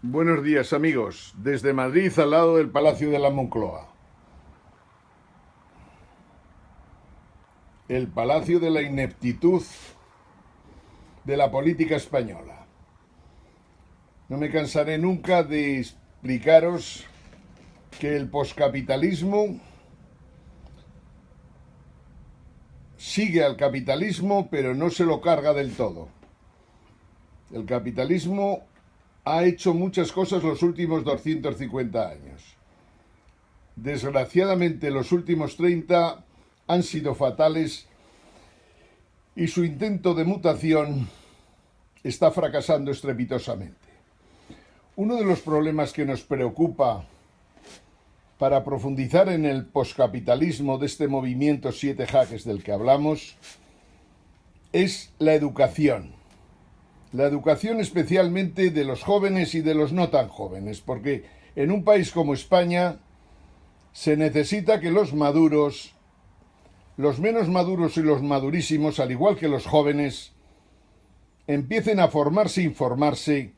Buenos días, amigos, desde Madrid al lado del Palacio de la Moncloa. El palacio de la ineptitud de la política española. No me cansaré nunca de explicaros que el poscapitalismo sigue al capitalismo, pero no se lo carga del todo. El capitalismo ha hecho muchas cosas los últimos 250 años. Desgraciadamente, los últimos 30 han sido fatales y su intento de mutación está fracasando estrepitosamente. Uno de los problemas que nos preocupa para profundizar en el poscapitalismo de este movimiento 7 jaques del que hablamos es la educación. La educación especialmente de los jóvenes y de los no tan jóvenes, porque en un país como España se necesita que los maduros, los menos maduros y los madurísimos, al igual que los jóvenes, empiecen a formarse e informarse,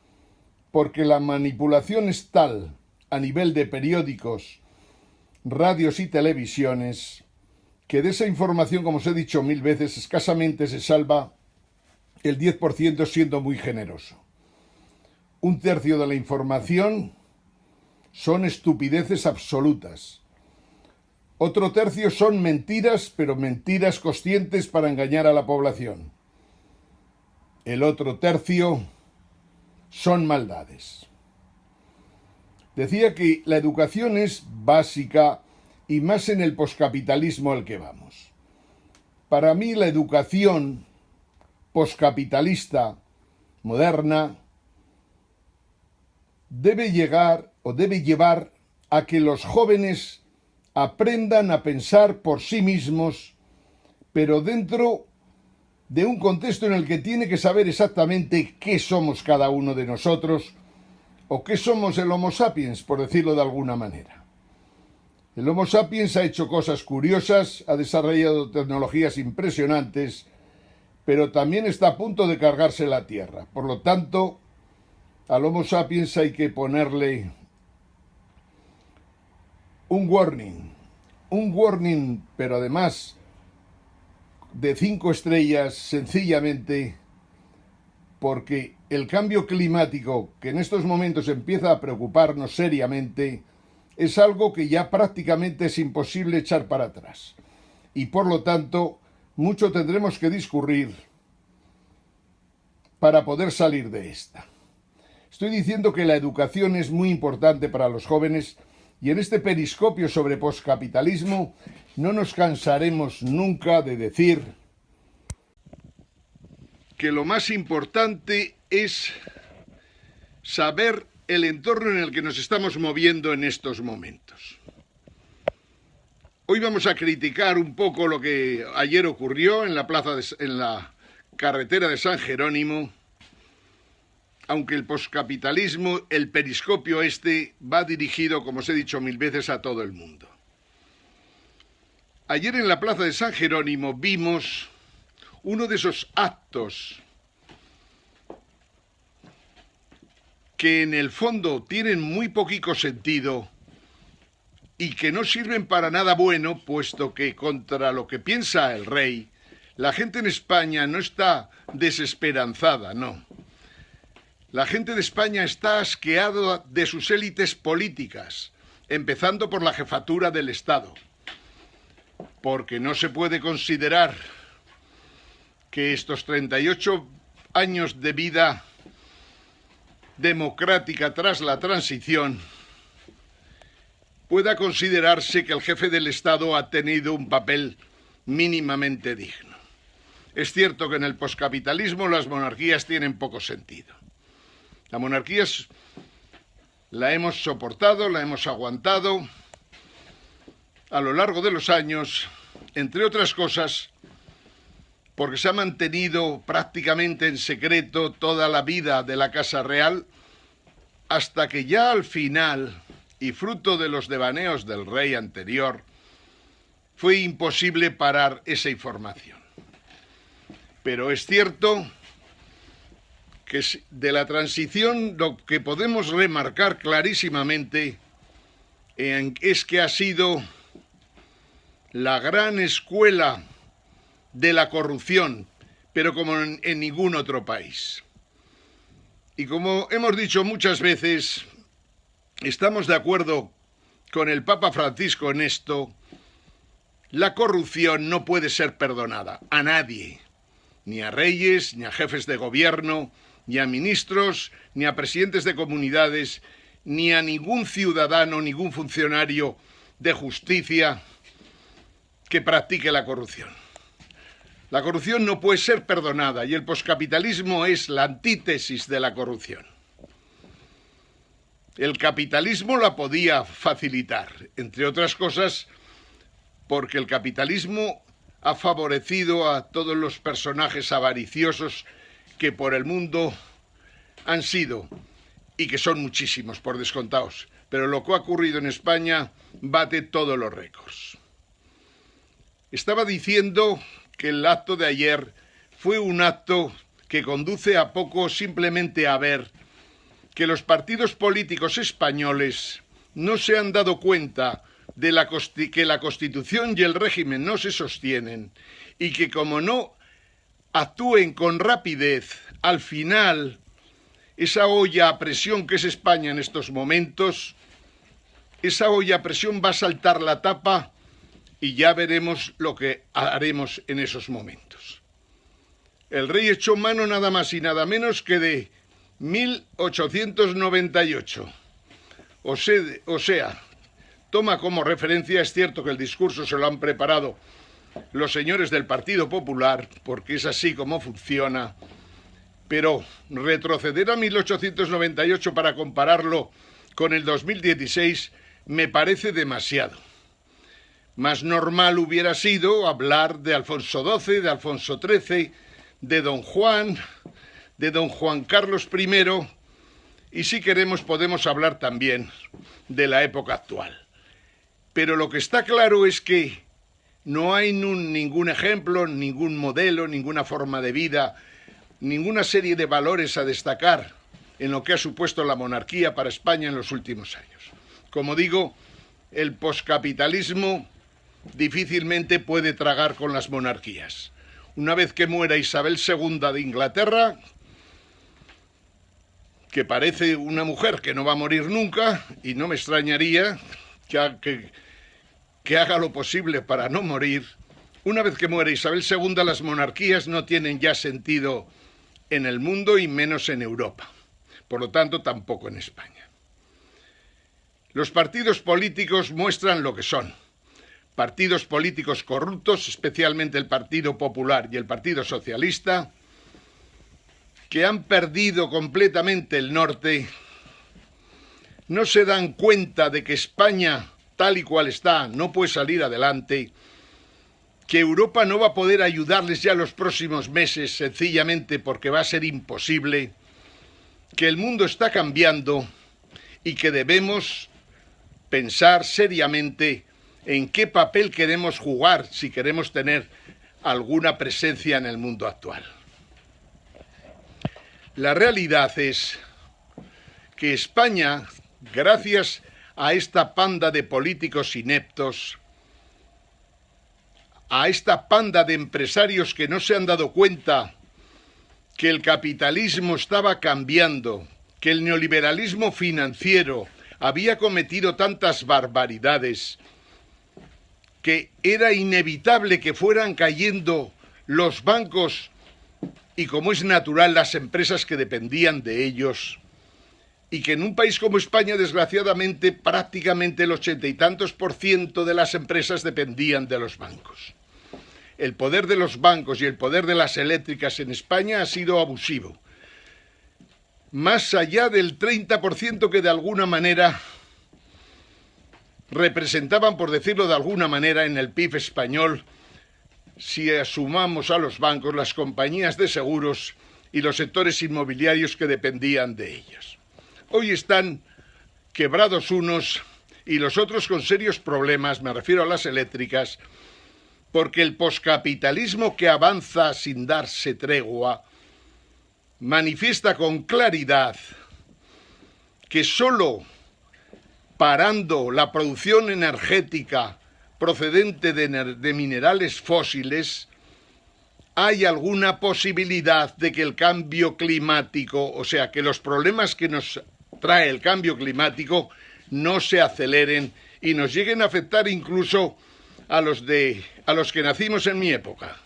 porque la manipulación es tal a nivel de periódicos, radios y televisiones, que de esa información, como os he dicho 1000 veces, escasamente se salva el 10% siendo muy generoso. Un tercio de la información son estupideces absolutas. Otro tercio son mentiras, pero mentiras conscientes para engañar a la población. El otro tercio son maldades. Decía que la educación es básica y más en el poscapitalismo al que vamos. Para mí la educación poscapitalista moderna debe llevar a que los jóvenes aprendan a pensar por sí mismos, pero dentro de un contexto en el que tiene que saber exactamente qué somos cada uno de nosotros, o qué somos el Homo sapiens, por decirlo de alguna manera. El Homo sapiens ha hecho cosas curiosas, ha desarrollado tecnologías impresionantes, pero también está a punto de cargarse la Tierra. Por lo tanto, al Homo sapiens hay que ponerle un warning, pero además de 5 estrellas, sencillamente porque el cambio climático, que en estos momentos empieza a preocuparnos seriamente, es algo que ya prácticamente es imposible echar para atrás. Y por lo tanto, mucho tendremos que discurrir para poder salir de esta. Estoy diciendo que la educación es muy importante para los jóvenes y en este periscopio sobre poscapitalismo no nos cansaremos nunca de decir que lo más importante es saber el entorno en el que nos estamos moviendo en estos momentos. Hoy vamos a criticar un poco lo que ayer ocurrió en la carretera de San Jerónimo, aunque el poscapitalismo, el periscopio va dirigido, como os he dicho 1000 veces, a todo el mundo. Ayer en la plaza de San Jerónimo vimos uno de esos actos que en el fondo tienen muy poquito sentido y que no sirven para nada bueno, puesto que contra lo que piensa el rey, la gente en España no está desesperanzada, no. La gente de España está asqueada de sus élites políticas, empezando por la jefatura del Estado, porque no se puede considerar que estos 38 años de vida democrática tras la transición pueda considerarse que el jefe del Estado ha tenido un papel mínimamente digno. Es cierto que en el poscapitalismo las monarquías tienen poco sentido. La monarquía la hemos soportado, la hemos aguantado a lo largo de los años, entre otras cosas, porque se ha mantenido prácticamente en secreto toda la vida de la Casa Real, hasta que ya al final, y fruto de los devaneos del rey anterior, fue imposible parar esa información. Pero es cierto que de la transición lo que podemos remarcar clarísimamente es que ha sido la gran escuela de la corrupción, pero como en ningún otro país. Y como hemos dicho muchas veces, estamos de acuerdo con el Papa Francisco en esto: la corrupción no puede ser perdonada a nadie, ni a reyes, ni a jefes de gobierno, ni a ministros, ni a presidentes de comunidades, ni a ningún ciudadano, ningún funcionario de justicia que practique la corrupción. La corrupción no puede ser perdonada y el poscapitalismo es la antítesis de la corrupción. El capitalismo la podía facilitar, entre otras cosas, porque el capitalismo ha favorecido a todos los personajes avariciosos que por el mundo han sido, y que son muchísimos, por descontados. Pero lo que ha ocurrido en España bate todos los récords. Estaba diciendo que el acto de ayer fue un acto que conduce a poco simplemente a ver que los partidos políticos españoles no se han dado cuenta de que la Constitución y el régimen no se sostienen y que como no actúen con rapidez, al final esa olla a presión que es España en estos momentos, esa olla a presión va a saltar la tapa y ya veremos lo que haremos en esos momentos. El rey echó mano nada más y nada menos que de 1898. O sea, toma como referencia, es cierto que el discurso se lo han preparado los señores del Partido Popular, porque es así como funciona, pero retroceder a 1898 para compararlo con el 2016 me parece demasiado. Más normal hubiera sido hablar de Alfonso XII, de Alfonso XIII, de don Juan Carlos I, y si queremos podemos hablar también de la época actual. Pero lo que está claro es que no hay ningún ejemplo, ningún modelo, ninguna forma de vida, ninguna serie de valores a destacar en lo que ha supuesto la monarquía para España en los últimos años. Como digo, el poscapitalismo difícilmente puede tragar con las monarquías. Una vez que muera Isabel II de Inglaterra, que parece una mujer que no va a morir nunca, y no me extrañaría que haga lo posible para no morir, una vez que muera Isabel II, las monarquías no tienen ya sentido en el mundo y menos en Europa. Por lo tanto, tampoco en España. Los partidos políticos muestran lo que son. Partidos políticos corruptos, especialmente el Partido Popular y el Partido Socialista, que han perdido completamente el norte, no se dan cuenta de que España, tal y cual está, no puede salir adelante, que Europa no va a poder ayudarles ya los próximos meses, sencillamente porque va a ser imposible, que el mundo está cambiando y que debemos pensar seriamente en qué papel queremos jugar si queremos tener alguna presencia en el mundo actual. La realidad es que España, gracias a esta panda de políticos ineptos, a esta panda de empresarios que no se han dado cuenta que el capitalismo estaba cambiando, que el neoliberalismo financiero había cometido tantas barbaridades, que era inevitable que fueran cayendo los bancos y, como es natural, las empresas que dependían de ellos, y que en un país como España, desgraciadamente, prácticamente el 80 y tantos % de las empresas dependían de los bancos. El poder de los bancos y el poder de las eléctricas en España ha sido abusivo. Más allá del 30% que de alguna manera representaban, por decirlo de alguna manera, en el PIB español, si sumamos a los bancos, las compañías de seguros y los sectores inmobiliarios que dependían de ellos. Hoy están quebrados unos y los otros con serios problemas, me refiero a las eléctricas, porque el poscapitalismo que avanza sin darse tregua manifiesta con claridad que solo parando la producción energética procedente de minerales fósiles hay alguna posibilidad de que el cambio climático, o sea, que los problemas que nos trae el cambio climático no se aceleren y nos lleguen a afectar incluso a los que nacimos en mi época,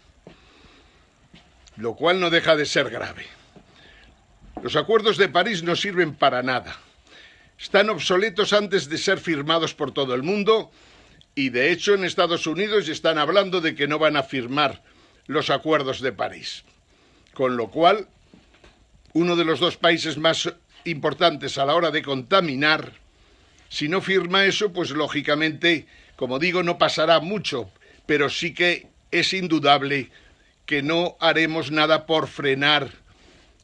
lo cual no deja de ser grave. Los acuerdos de París no sirven para nada. Están obsoletos antes de ser firmados por todo el mundo y, de hecho, en Estados Unidos están hablando de que no van a firmar los acuerdos de París. Con lo cual, uno de los dos países más importantes a la hora de contaminar, si no firma eso, pues lógicamente, como digo, no pasará mucho, pero sí que es indudable que no haremos nada por frenar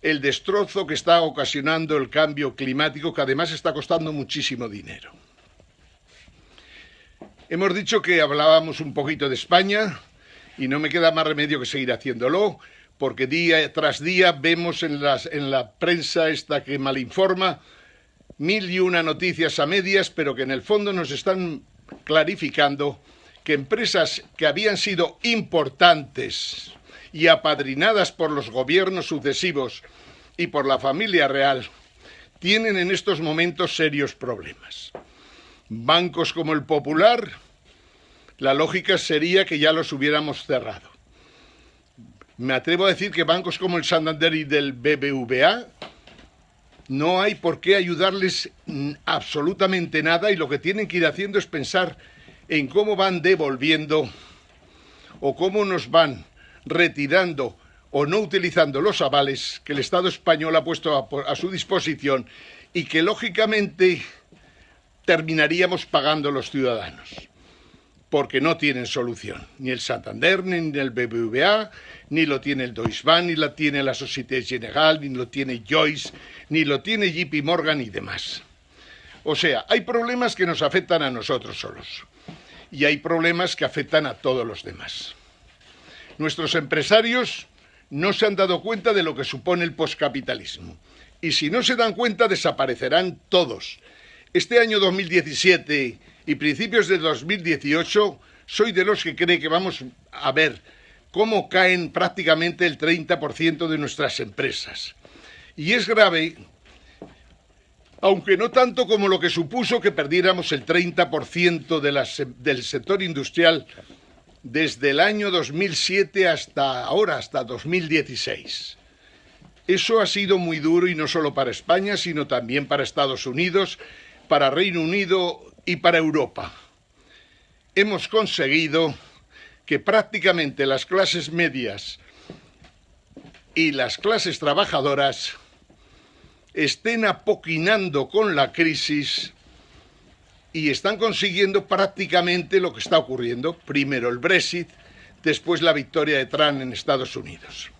el destrozo que está ocasionando el cambio climático, que además está costando muchísimo dinero. Hemos dicho que hablábamos un poquito de España y no me queda más remedio que seguir haciéndolo, porque día tras día vemos en la prensa esta que malinforma 1001 noticias a medias, pero que en el fondo nos están clarificando que empresas que habían sido importantes y apadrinadas por los gobiernos sucesivos y por la familia real, tienen en estos momentos serios problemas. Bancos como el Popular, la lógica sería que ya los hubiéramos cerrado. Me atrevo a decir que bancos como el Santander y del BBVA no hay por qué ayudarles absolutamente nada, y lo que tienen que ir haciendo es pensar en cómo van devolviendo o cómo nos van retirando o no utilizando los avales que el Estado español ha puesto a su disposición y que lógicamente terminaríamos pagando los ciudadanos, porque no tienen solución, ni el Santander, ni el BBVA, ni lo tiene el Deutsche Bank, ni lo tiene la Société Générale, ni lo tiene Joyce, ni lo tiene JP Morgan y demás. O sea, hay problemas que nos afectan a nosotros solos y hay problemas que afectan a todos los demás. Nuestros empresarios no se han dado cuenta de lo que supone el poscapitalismo y si no se dan cuenta desaparecerán todos. Este año 2017 y principios de 2018 soy de los que cree que vamos a ver cómo caen prácticamente el 30% de nuestras empresas. Y es grave, aunque no tanto como lo que supuso que perdiéramos el 30% del sector industrial desde el año 2007 hasta ahora, hasta 2016. Eso ha sido muy duro y no solo para España, sino también para Estados Unidos, para Reino Unido y para Europa. Hemos conseguido que prácticamente las clases medias y las clases trabajadoras estén apoquinando con la crisis y están consiguiendo prácticamente lo que está ocurriendo. Primero el Brexit, después la victoria de Trump en Estados Unidos.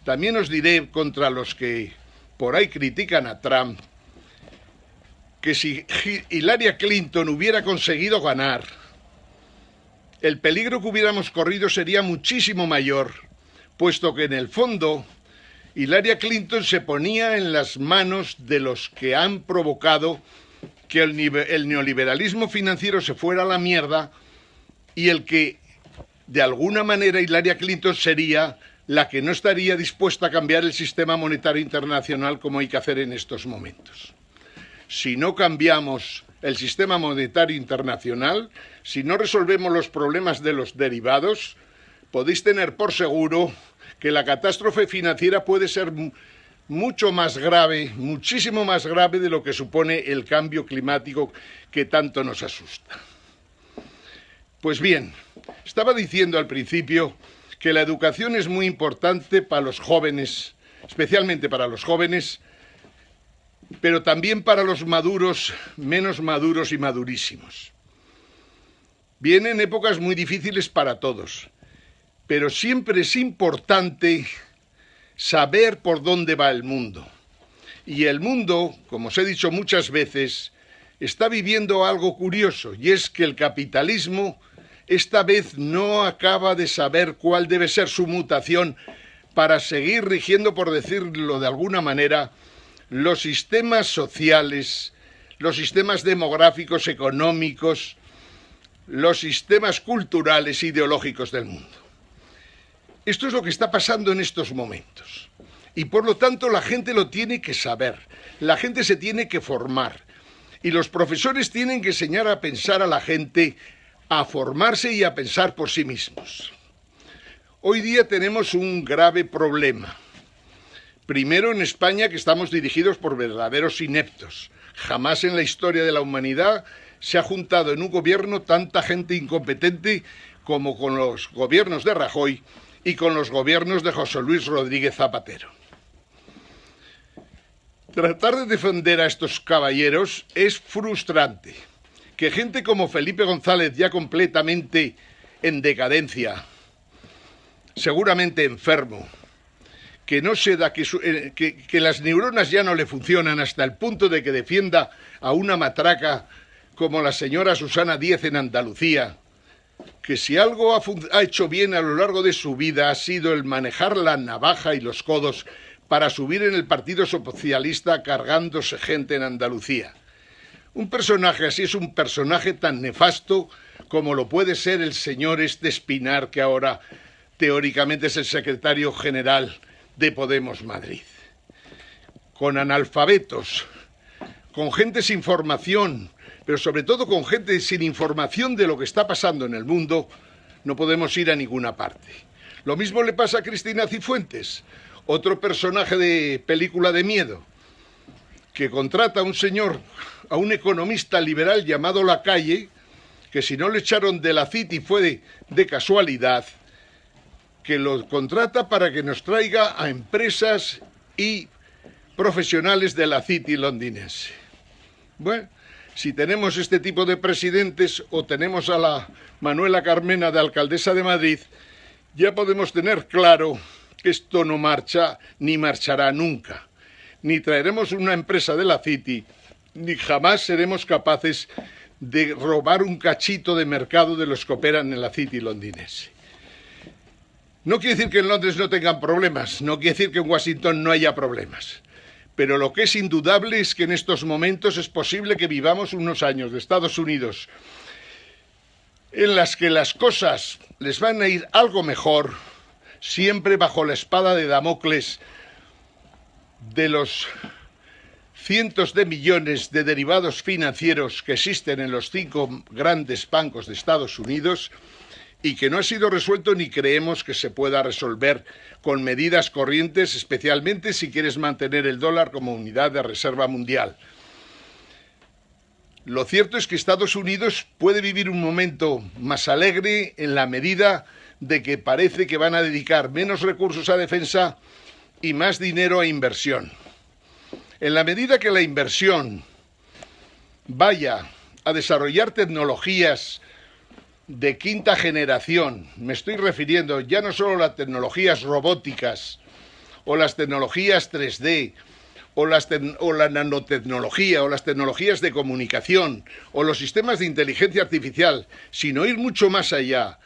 También os diré, contra los que por ahí critican a Trump, que si Hillary Clinton hubiera conseguido ganar, el peligro que hubiéramos corrido sería muchísimo mayor, puesto que en el fondo Hillary Clinton se ponía en las manos de los que han provocado que el neoliberalismo financiero se fuera a la mierda y el que, de alguna manera, Hillary Clinton sería la que no estaría dispuesta a cambiar el sistema monetario internacional como hay que hacer en estos momentos. Si no cambiamos el sistema monetario internacional, si no resolvemos los problemas de los derivados, podéis tener por seguro que la catástrofe financiera puede ser mucho más grave, muchísimo más grave de lo que supone el cambio climático que tanto nos asusta. Pues bien, estaba diciendo al principio que la educación es muy importante para los jóvenes, especialmente para los jóvenes, pero también para los maduros, menos maduros y madurísimos. Vienen épocas muy difíciles para todos, pero siempre es importante saber por dónde va el mundo. Y el mundo, como os he dicho muchas veces, está viviendo algo curioso, y es que el capitalismo esta vez no acaba de saber cuál debe ser su mutación para seguir rigiendo, por decirlo de alguna manera, los sistemas sociales, los sistemas demográficos, económicos, los sistemas culturales e ideológicos del mundo. Esto es lo que está pasando en estos momentos. Y por lo tanto la gente lo tiene que saber, la gente se tiene que formar. Y los profesores tienen que enseñar a pensar a la gente, a formarse y a pensar por sí mismos. Hoy día tenemos un grave problema. Primero en España, que estamos dirigidos por verdaderos ineptos. Jamás en la historia de la humanidad se ha juntado en un gobierno tanta gente incompetente como con los gobiernos de Rajoy y con los gobiernos de José Luis Rodríguez Zapatero. Tratar de defender a estos caballeros es frustrante. Que gente como Felipe González, ya completamente en decadencia, seguramente enfermo, que no se da, que las neuronas ya no le funcionan hasta el punto de que defienda a una matraca como la señora Susana Díez en Andalucía, que si algo ha hecho bien a lo largo de su vida ha sido el manejar la navaja y los codos para subir en el Partido Socialista cargándose gente en Andalucía. Un personaje así es un personaje tan nefasto como lo puede ser el señor Espinar, que ahora teóricamente es el secretario general de Podemos Madrid. Con analfabetos, con gente sin formación, pero sobre todo con gente sin información de lo que está pasando en el mundo, no podemos ir a ninguna parte. Lo mismo le pasa a Cristina Cifuentes, otro personaje de película de miedo, que contrata a un señor, a un economista liberal llamado Lacalle, que si no le echaron de la City fue de casualidad, que lo contrata para que nos traiga a empresas y profesionales de la City londinense. Bueno, si tenemos este tipo de presidentes o tenemos a la Manuela Carmena de alcaldesa de Madrid, ya podemos tener claro que esto no marcha ni marchará nunca. Ni traeremos una empresa de la City, ni jamás seremos capaces de robar un cachito de mercado de los que operan en la City londinense. No quiere decir que en Londres no tengan problemas, no quiere decir que en Washington no haya problemas. Pero lo que es indudable es que en estos momentos es posible que vivamos unos años de Estados Unidos en las que las cosas les van a ir algo mejor, siempre bajo la espada de Damocles de los cientos de millones de derivados financieros que existen en los 5 grandes bancos de Estados Unidos y que no ha sido resuelto ni creemos que se pueda resolver con medidas corrientes, especialmente si quieres mantener el dólar como unidad de reserva mundial. Lo cierto es que Estados Unidos puede vivir un momento más alegre en la medida de que parece que van a dedicar menos recursos a defensa y más dinero a inversión. En la medida que la inversión vaya a desarrollar tecnologías de quinta generación, me estoy refiriendo ya no solo a las tecnologías robóticas o las tecnologías 3D o la nanotecnología o las tecnologías de comunicación o los sistemas de inteligencia artificial, sino ir mucho más allá.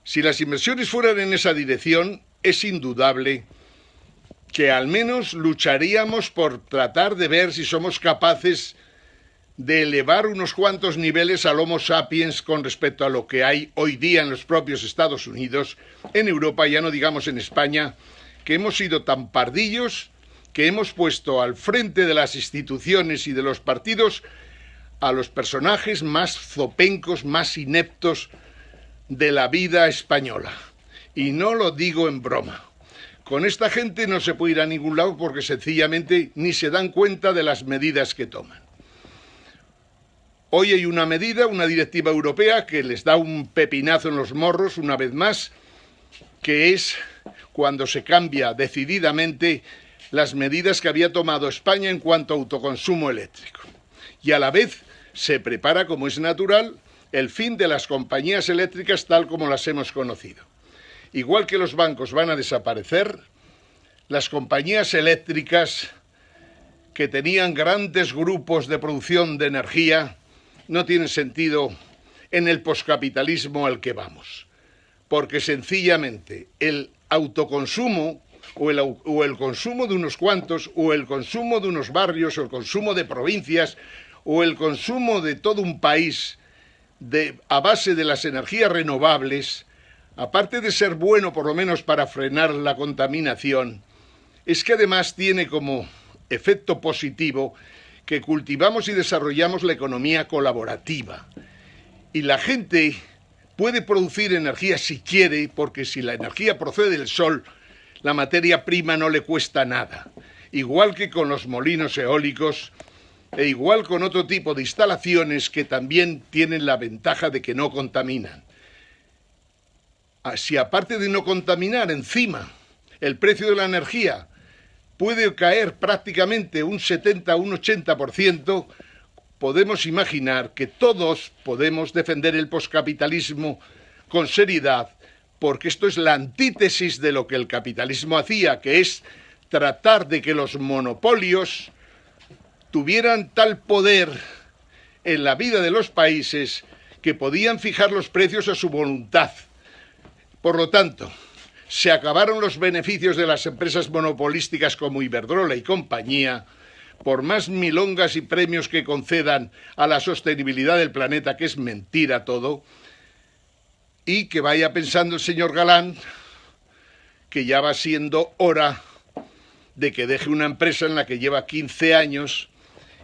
Si las inversiones fueran en esa dirección, es indudable que al menos lucharíamos por tratar de ver si somos capaces de elevar unos cuantos niveles al Homo sapiens con respecto a lo que hay hoy día en los propios Estados Unidos, en Europa, ya no digamos en España, que hemos sido tan pardillos que hemos puesto al frente de las instituciones y de los partidos a los personajes más zopencos, más ineptos de la vida española. Y no lo digo en broma. Con esta gente no se puede ir a ningún lado porque sencillamente ni se dan cuenta de las medidas que toman. Hoy hay una medida, una directiva europea que les da un pepinazo en los morros una vez más, que es cuando se cambia decididamente las medidas que había tomado España en cuanto a autoconsumo eléctrico. Y a la vez se prepara, como es natural, el fin de las compañías eléctricas tal como las hemos conocido. Igual que los bancos van a desaparecer, las compañías eléctricas que tenían grandes grupos de producción de energía no tienen sentido en el poscapitalismo al que vamos, porque sencillamente el autoconsumo o el consumo de unos cuantos, o el consumo de unos barrios, o el consumo de provincias, o el consumo de todo un país a base de las energías renovables, aparte de ser bueno por lo menos para frenar la contaminación, es que además tiene como efecto positivo que cultivamos y desarrollamos la economía colaborativa. Y la gente puede producir energía si quiere, porque si la energía procede del sol, la materia prima no le cuesta nada. Igual que con los molinos eólicos, e igual con otro tipo de instalaciones que también tienen la ventaja de que no contaminan. Si aparte de no contaminar, encima, el precio de la energía puede caer prácticamente un 70 o un 80%, podemos imaginar que todos podemos defender el poscapitalismo con seriedad, porque esto es la antítesis de lo que el capitalismo hacía, que es tratar de que los monopolios tuvieran tal poder en la vida de los países que podían fijar los precios a su voluntad. Por lo tanto, se acabaron los beneficios de las empresas monopolísticas como Iberdrola y compañía, por más milongas y premios que concedan a la sostenibilidad del planeta, que es mentira todo, y que vaya pensando el señor Galán que ya va siendo hora de que deje una empresa en la que lleva 15 años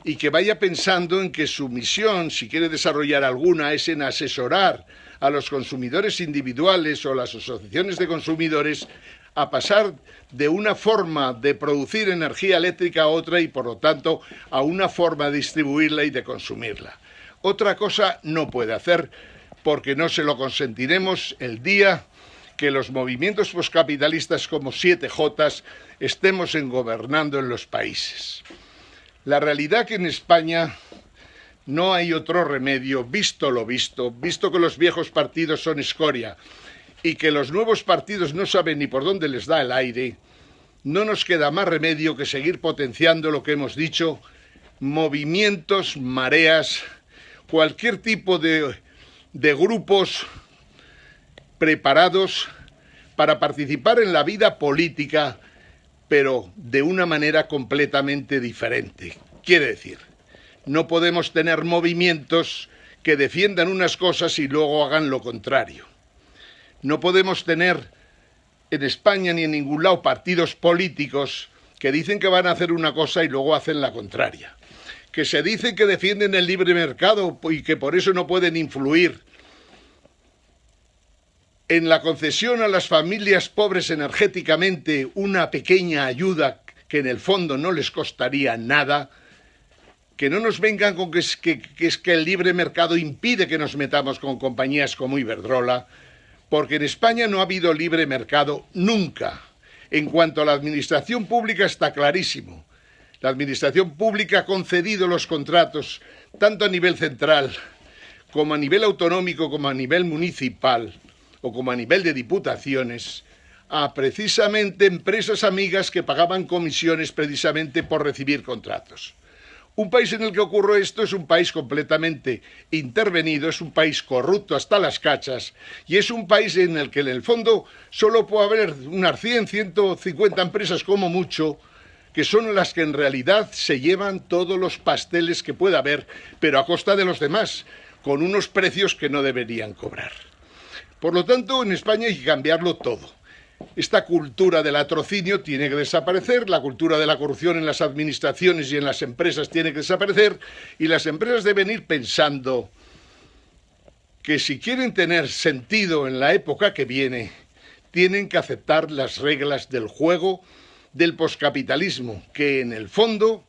y que vaya pensando en que su misión, si quiere desarrollar alguna, es en asesorar a los consumidores individuales o las asociaciones de consumidores a pasar de una forma de producir energía eléctrica a otra y, por lo tanto, a una forma de distribuirla y de consumirla. Otra cosa no puede hacer, porque no se lo consentiremos el día que los movimientos poscapitalistas como 7J estemos gobernando en los países. La realidad que en España no hay otro remedio, visto lo visto que los viejos partidos son escoria y que los nuevos partidos no saben ni por dónde les da el aire, no nos queda más remedio que seguir potenciando lo que hemos dicho, movimientos, mareas, cualquier tipo de grupos preparados para participar en la vida política, pero de una manera completamente diferente. Quiere decir, no podemos tener movimientos que defiendan unas cosas y luego hagan lo contrario. No podemos tener en España ni en ningún lado partidos políticos que dicen que van a hacer una cosa y luego hacen la contraria. Que se dicen que defienden el libre mercado y que por eso no pueden influir en la concesión a las familias pobres energéticamente una pequeña ayuda que en el fondo no les costaría nada, que no nos vengan con que es que el libre mercado impide que nos metamos con compañías como Iberdrola, porque en España no ha habido libre mercado nunca. En cuanto a la administración pública está clarísimo. La administración pública ha concedido los contratos tanto a nivel central como a nivel autonómico como a nivel municipal o como a nivel de diputaciones, a precisamente empresas amigas que pagaban comisiones precisamente por recibir contratos. Un país en el que ocurre esto es un país completamente intervenido, es un país corrupto hasta las cachas y es un país en el que en el fondo solo puede haber unas 100, 150 empresas como mucho, que son las que en realidad se llevan todos los pasteles que pueda haber, pero a costa de los demás, con unos precios que no deberían cobrar. Por lo tanto, en España hay que cambiarlo todo. Esta cultura del latrocinio tiene que desaparecer, la cultura de la corrupción en las administraciones y en las empresas tiene que desaparecer, y las empresas deben ir pensando que si quieren tener sentido en la época que viene, tienen que aceptar las reglas del juego del poscapitalismo, que en el fondo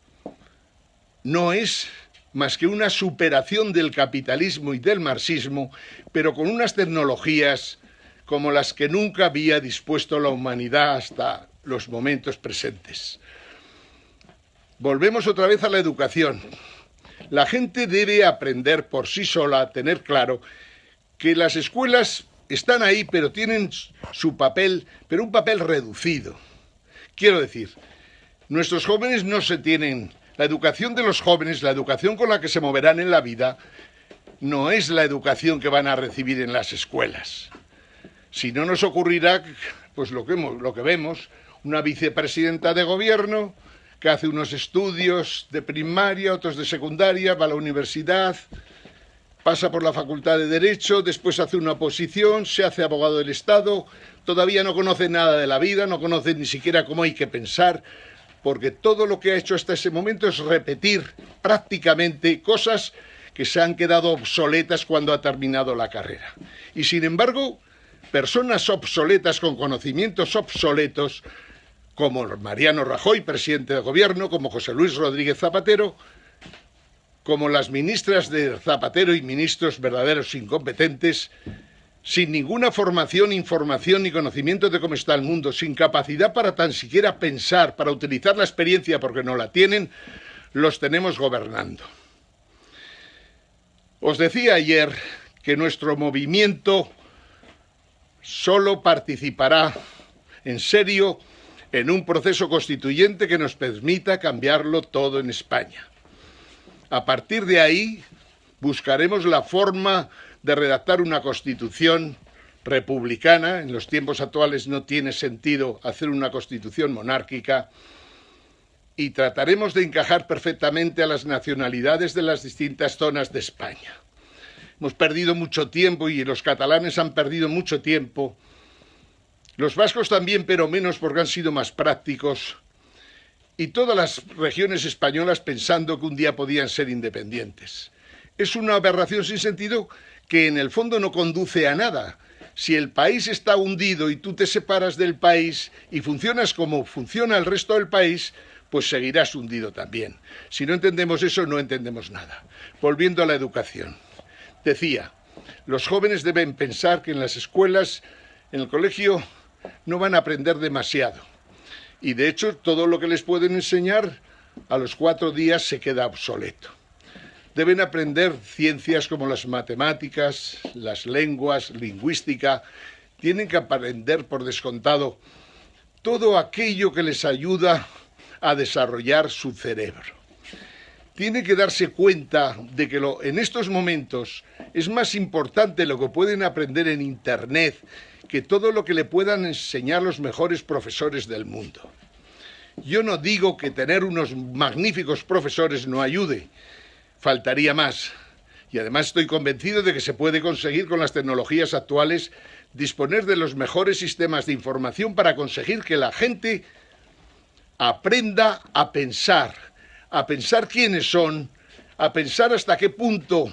no es más que una superación del capitalismo y del marxismo, pero con unas tecnologías como las que nunca había dispuesto la humanidad hasta los momentos presentes. Volvemos otra vez a la educación. La gente debe aprender por sí sola, a tener claro que las escuelas están ahí, pero tienen su papel, pero un papel reducido. Quiero decir, nuestros jóvenes no se tienen... La educación de los jóvenes, la educación con la que se moverán en la vida, no es la educación que van a recibir en las escuelas. Si no nos ocurrirá pues lo que vemos, una vicepresidenta de gobierno que hace unos estudios de primaria, otros de secundaria, va a la universidad, pasa por la Facultad de Derecho, después hace una oposición, se hace abogado del Estado, todavía no conoce nada de la vida, no conoce ni siquiera cómo hay que pensar, porque todo lo que ha hecho hasta ese momento es repetir prácticamente cosas que se han quedado obsoletas cuando ha terminado la carrera. Y sin embargo, personas obsoletas con conocimientos obsoletos, como Mariano Rajoy, presidente de gobierno, como José Luis Rodríguez Zapatero, como las ministras de Zapatero y ministros verdaderos incompetentes, sin ninguna formación, información ni conocimiento de cómo está el mundo, sin capacidad para tan siquiera pensar, para utilizar la experiencia porque no la tienen, los tenemos gobernando. Os decía ayer que nuestro movimiento solo participará en serio en un proceso constituyente que nos permita cambiarlo todo en España. A partir de ahí buscaremos la forma de redactar una constitución republicana. En los tiempos actuales no tiene sentido hacer una constitución monárquica, y trataremos de encajar perfectamente a las nacionalidades de las distintas zonas de España. Hemos perdido mucho tiempo y los catalanes han perdido mucho tiempo. Los vascos también, pero menos porque han sido más prácticos. Y todas las regiones españolas pensando que un día podían ser independientes. Es una aberración sin sentido que en el fondo no conduce a nada. Si el país está hundido y tú te separas del país y funcionas como funciona el resto del país, pues seguirás hundido también. Si no entendemos eso, no entendemos nada. Volviendo a la educación. Decía, los jóvenes deben pensar que en las escuelas, en el colegio, no van a aprender demasiado. Y de hecho, todo lo que les pueden enseñar, a los 4 días se queda obsoleto. Deben aprender ciencias como las matemáticas, las lenguas, lingüística. Tienen que aprender, por descontado, todo aquello que les ayuda a desarrollar su cerebro. Tienen que darse cuenta de que en estos momentos es más importante lo que pueden aprender en Internet que todo lo que le puedan enseñar los mejores profesores del mundo. Yo no digo que tener unos magníficos profesores no ayude, faltaría más. Y además estoy convencido de que se puede conseguir con las tecnologías actuales disponer de los mejores sistemas de información para conseguir que la gente aprenda a pensar quiénes son, a pensar hasta qué punto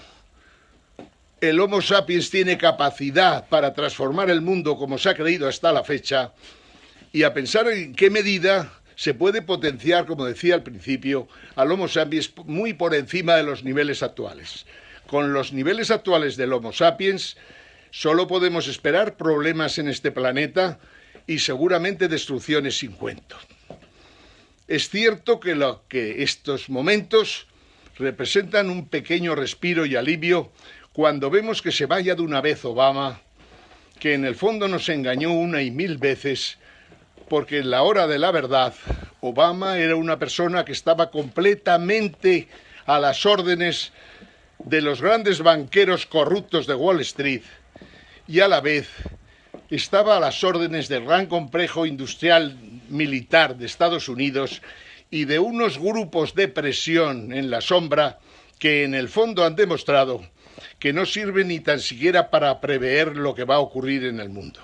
el Homo sapiens tiene capacidad para transformar el mundo como se ha creído hasta la fecha, y a pensar en qué medida se puede potenciar, como decía al principio, al Homo sapiens muy por encima de los niveles actuales. Con los niveles actuales del Homo sapiens solo podemos esperar problemas en este planeta y seguramente destrucciones sin cuento. Es cierto que estos momentos representan un pequeño respiro y alivio cuando vemos que se vaya de una vez Obama, que en el fondo nos engañó 1 y 1000 veces, porque en la hora de la verdad, Obama era una persona que estaba completamente a las órdenes de los grandes banqueros corruptos de Wall Street y a la vez estaba a las órdenes del gran complejo industrial militar de Estados Unidos y de unos grupos de presión en la sombra que en el fondo han demostrado que no sirven ni tan siquiera para prever lo que va a ocurrir en el mundo.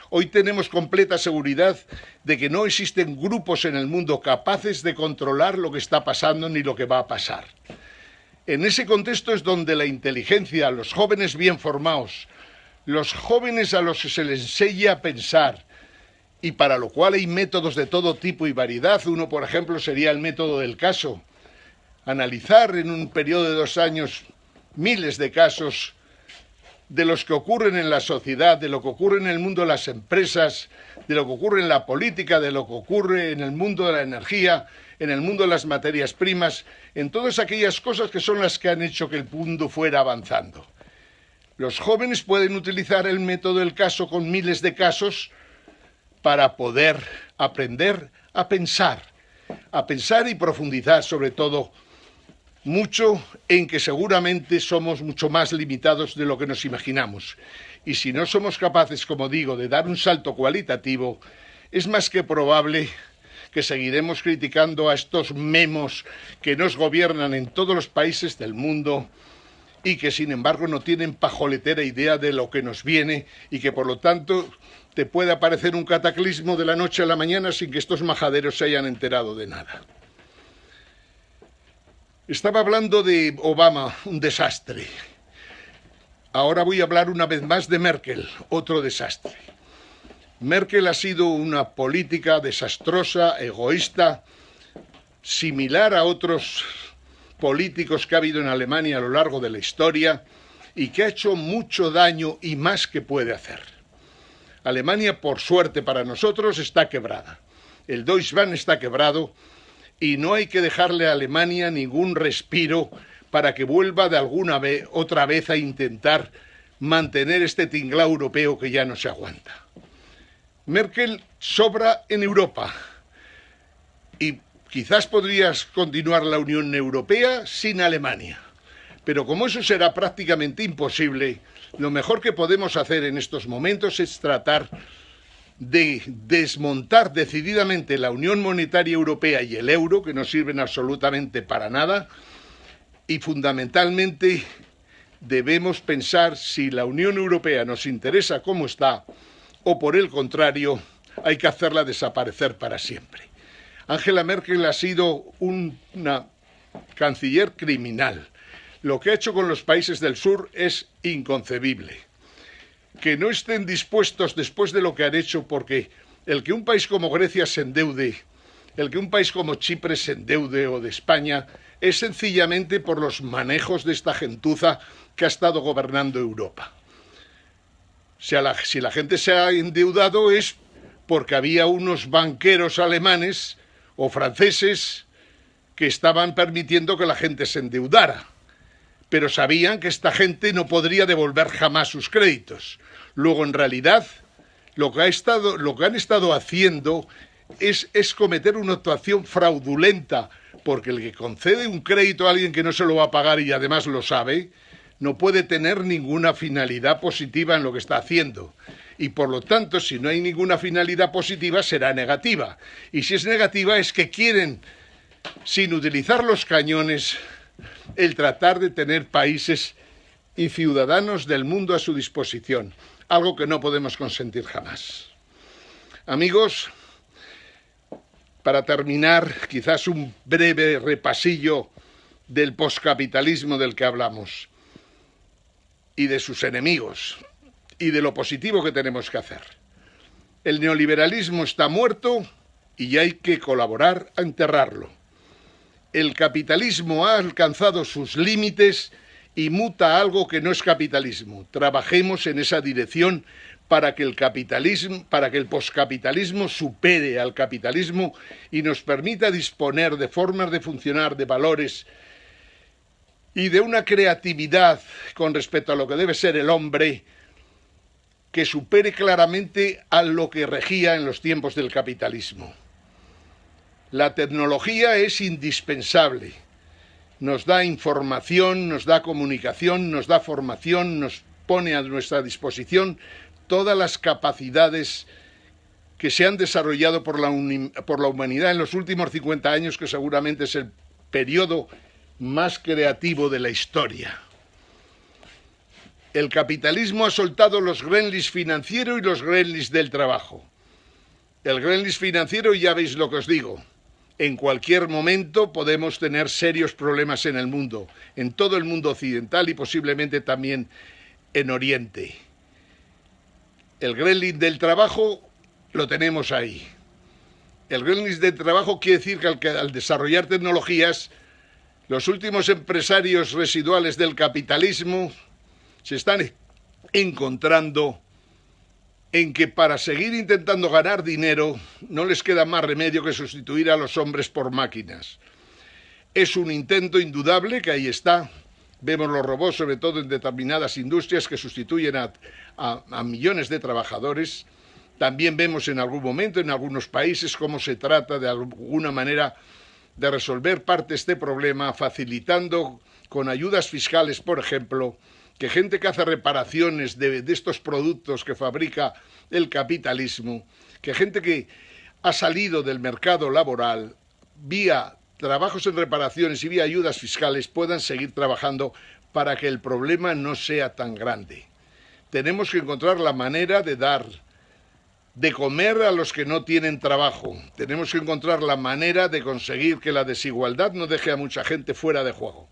Hoy tenemos completa seguridad de que no existen grupos en el mundo capaces de controlar lo que está pasando ni lo que va a pasar. En ese contexto es donde la inteligencia, los jóvenes bien formados, los jóvenes a los que se les enseña a pensar, y para lo cual hay métodos de todo tipo y variedad. Uno, por ejemplo, sería el método del caso. Analizar en un periodo de 2 años miles de casos de los que ocurren en la sociedad, de lo que ocurre en el mundo de las empresas, de lo que ocurre en la política, de lo que ocurre en el mundo de la energía, en el mundo de las materias primas, en todas aquellas cosas que son las que han hecho que el mundo fuera avanzando. Los jóvenes pueden utilizar el método del caso con miles de casos para poder aprender a pensar y profundizar sobre todo mucho en que seguramente somos mucho más limitados de lo que nos imaginamos. Y si no somos capaces, como digo, de dar un salto cualitativo, es más que probable que seguiremos criticando a estos memos que nos gobiernan en todos los países del mundo y que sin embargo no tienen pajoletera idea de lo que nos viene y que por lo tanto te puede aparecer un cataclismo de la noche a la mañana sin que estos majaderos se hayan enterado de nada. Estaba hablando de Obama, un desastre. Ahora voy a hablar una vez más de Merkel, otro desastre. Merkel ha sido una política desastrosa, egoísta, similar a otros políticos que ha habido en Alemania a lo largo de la historia y que ha hecho mucho daño y más que puede hacer. Alemania, por suerte para nosotros, está quebrada. El Deutsche Bahn está quebrado y no hay que dejarle a Alemania ningún respiro para que vuelva de alguna vez, otra vez a intentar mantener este tinglao europeo que ya no se aguanta. Merkel sobra en Europa y quizás podrías continuar la Unión Europea sin Alemania. Pero como eso será prácticamente imposible, lo mejor que podemos hacer en estos momentos es tratar de desmontar decididamente la Unión Monetaria Europea y el euro, que no sirven absolutamente para nada, y fundamentalmente debemos pensar si la Unión Europea nos interesa como está, o por el contrario, hay que hacerla desaparecer para siempre. Angela Merkel ha sido una canciller criminal. Lo que ha hecho con los países del sur es inconcebible. Que no estén dispuestos después de lo que han hecho, porque el que un país como Grecia se endeude, el que un país como Chipre se endeude o de España, es sencillamente por los manejos de esta gentuza que ha estado gobernando Europa. Si la gente se ha endeudado es porque había unos banqueros alemanes o franceses que estaban permitiendo que la gente se endeudara, pero sabían que esta gente no podría devolver jamás sus créditos. Luego, en realidad, lo que han estado haciendo es cometer una actuación fraudulenta, porque el que concede un crédito a alguien que no se lo va a pagar y además lo sabe, no puede tener ninguna finalidad positiva en lo que está haciendo. Y por lo tanto, si no hay ninguna finalidad positiva, será negativa. Y si es negativa, es que quieren, sin utilizar los cañones, el tratar de tener países y ciudadanos del mundo a su disposición, algo que no podemos consentir jamás. Amigos, para terminar, quizás un breve repasillo del poscapitalismo del que hablamos y de sus enemigos y de lo positivo que tenemos que hacer. El neoliberalismo está muerto y hay que colaborar a enterrarlo. El capitalismo ha alcanzado sus límites y muta a algo que no es capitalismo. Trabajemos en esa dirección para que el poscapitalismo supere al capitalismo y nos permita disponer de formas de funcionar, de valores y de una creatividad con respecto a lo que debe ser el hombre que supere claramente a lo que regía en los tiempos del capitalismo. La tecnología es indispensable. Nos da información, nos da comunicación, nos da formación, nos pone a nuestra disposición todas las capacidades que se han desarrollado por la humanidad en los últimos 50 años, que seguramente es el periodo más creativo de la historia. El capitalismo ha soltado los gremlins financieros y los gremlins del trabajo. El gremlins financiero, ya veis lo que os digo. En cualquier momento podemos tener serios problemas en el mundo, en todo el mundo occidental y posiblemente también en Oriente. El gremlin del trabajo lo tenemos ahí. El gremlin del trabajo quiere decir que al desarrollar tecnologías, los últimos empresarios residuales del capitalismo se están encontrando en que para seguir intentando ganar dinero no les queda más remedio que sustituir a los hombres por máquinas. Es un intento indudable que ahí está. Vemos los robots, sobre todo en determinadas industrias, que sustituyen a millones de trabajadores. También vemos en algún momento, en algunos países, cómo se trata de alguna manera de resolver parte de este problema, facilitando con ayudas fiscales, por ejemplo, que gente que hace reparaciones de estos productos que fabrica el capitalismo, que gente que ha salido del mercado laboral vía trabajos en reparaciones y vía ayudas fiscales puedan seguir trabajando para que el problema no sea tan grande. Tenemos que encontrar la manera de dar de comer a los que no tienen trabajo. Tenemos que encontrar la manera de conseguir que la desigualdad no deje a mucha gente fuera de juego.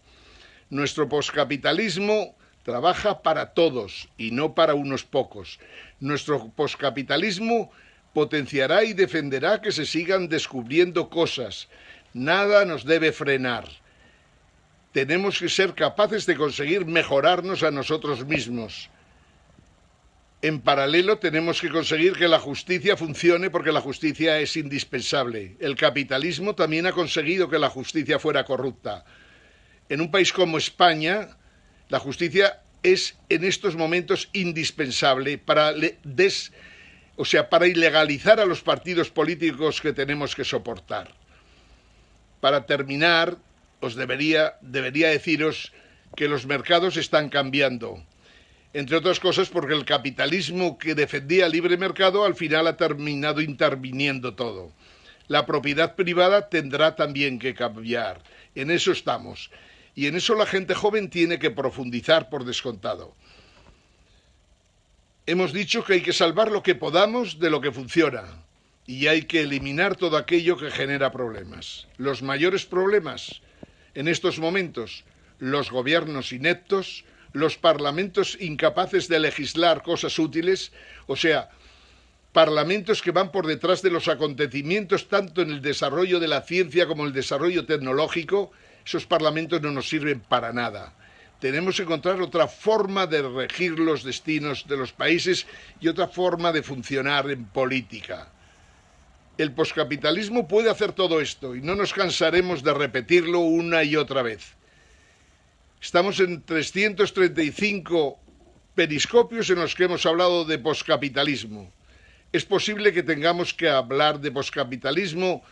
Nuestro poscapitalismo trabaja para todos y no para unos pocos. Nuestro poscapitalismo potenciará y defenderá que se sigan descubriendo cosas. Nada nos debe frenar. Tenemos que ser capaces de conseguir mejorarnos a nosotros mismos. En paralelo tenemos que conseguir que la justicia funcione porque la justicia es indispensable. El capitalismo también ha conseguido que la justicia fuera corrupta. En un país como España, la justicia es en estos momentos indispensable para ilegalizar a los partidos políticos que tenemos que soportar. Para terminar, debería deciros que los mercados están cambiando. Entre otras cosas porque el capitalismo que defendía el libre mercado al final ha terminado interviniendo todo. La propiedad privada tendrá también que cambiar. En eso estamos. Y en eso la gente joven tiene que profundizar por descontado. Hemos dicho que hay que salvar lo que podamos de lo que funciona. Y hay que eliminar todo aquello que genera problemas. Los mayores problemas en estos momentos, los gobiernos ineptos, los parlamentos incapaces de legislar cosas útiles, o sea, parlamentos que van por detrás de los acontecimientos tanto en el desarrollo de la ciencia como en el desarrollo tecnológico. Esos parlamentos no nos sirven para nada. Tenemos que encontrar otra forma de regir los destinos de los países y otra forma de funcionar en política. El poscapitalismo puede hacer todo esto y no nos cansaremos de repetirlo una y otra vez. Estamos en 335 periscopios en los que hemos hablado de poscapitalismo. Es posible que tengamos que hablar de poscapitalismo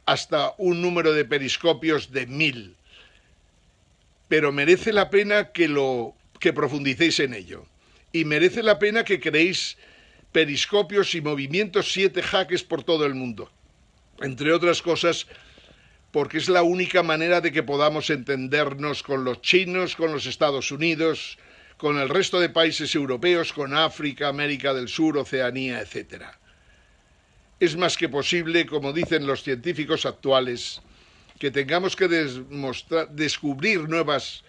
hasta un número de periscopios de 1000. Pero merece la pena que profundicéis en ello. Y merece la pena que creéis periscopios y movimientos 7 jaques por todo el mundo. Entre otras cosas, porque es la única manera de que podamos entendernos con los chinos, con los Estados Unidos, con el resto de países europeos, con África, América del Sur, Oceanía, etc. Es más que posible, como dicen los científicos actuales, que tengamos que descubrir nuevas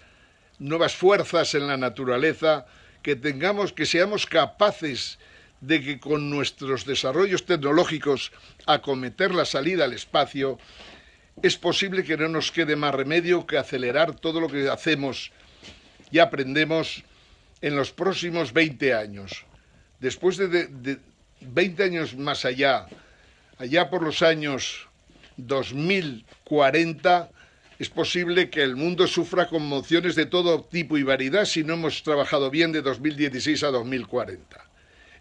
fuerzas en la naturaleza, que seamos capaces de que con nuestros desarrollos tecnológicos acometer la salida al espacio. Es posible que no nos quede más remedio que acelerar todo lo que hacemos y aprendemos en los próximos 20 años. Después de 20 años más allá por los años 2040, es posible que el mundo sufra conmociones de todo tipo y variedad si no hemos trabajado bien de 2016 a 2040.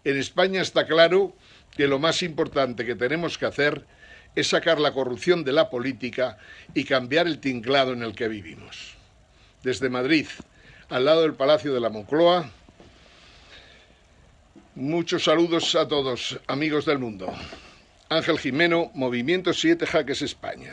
En España está claro que lo más importante que tenemos que hacer es sacar la corrupción de la política y cambiar el tinglado en el que vivimos. Desde Madrid, al lado del Palacio de la Moncloa, muchos saludos a todos, amigos del mundo. Ángel Jimeno, Movimiento 7 Jaques España.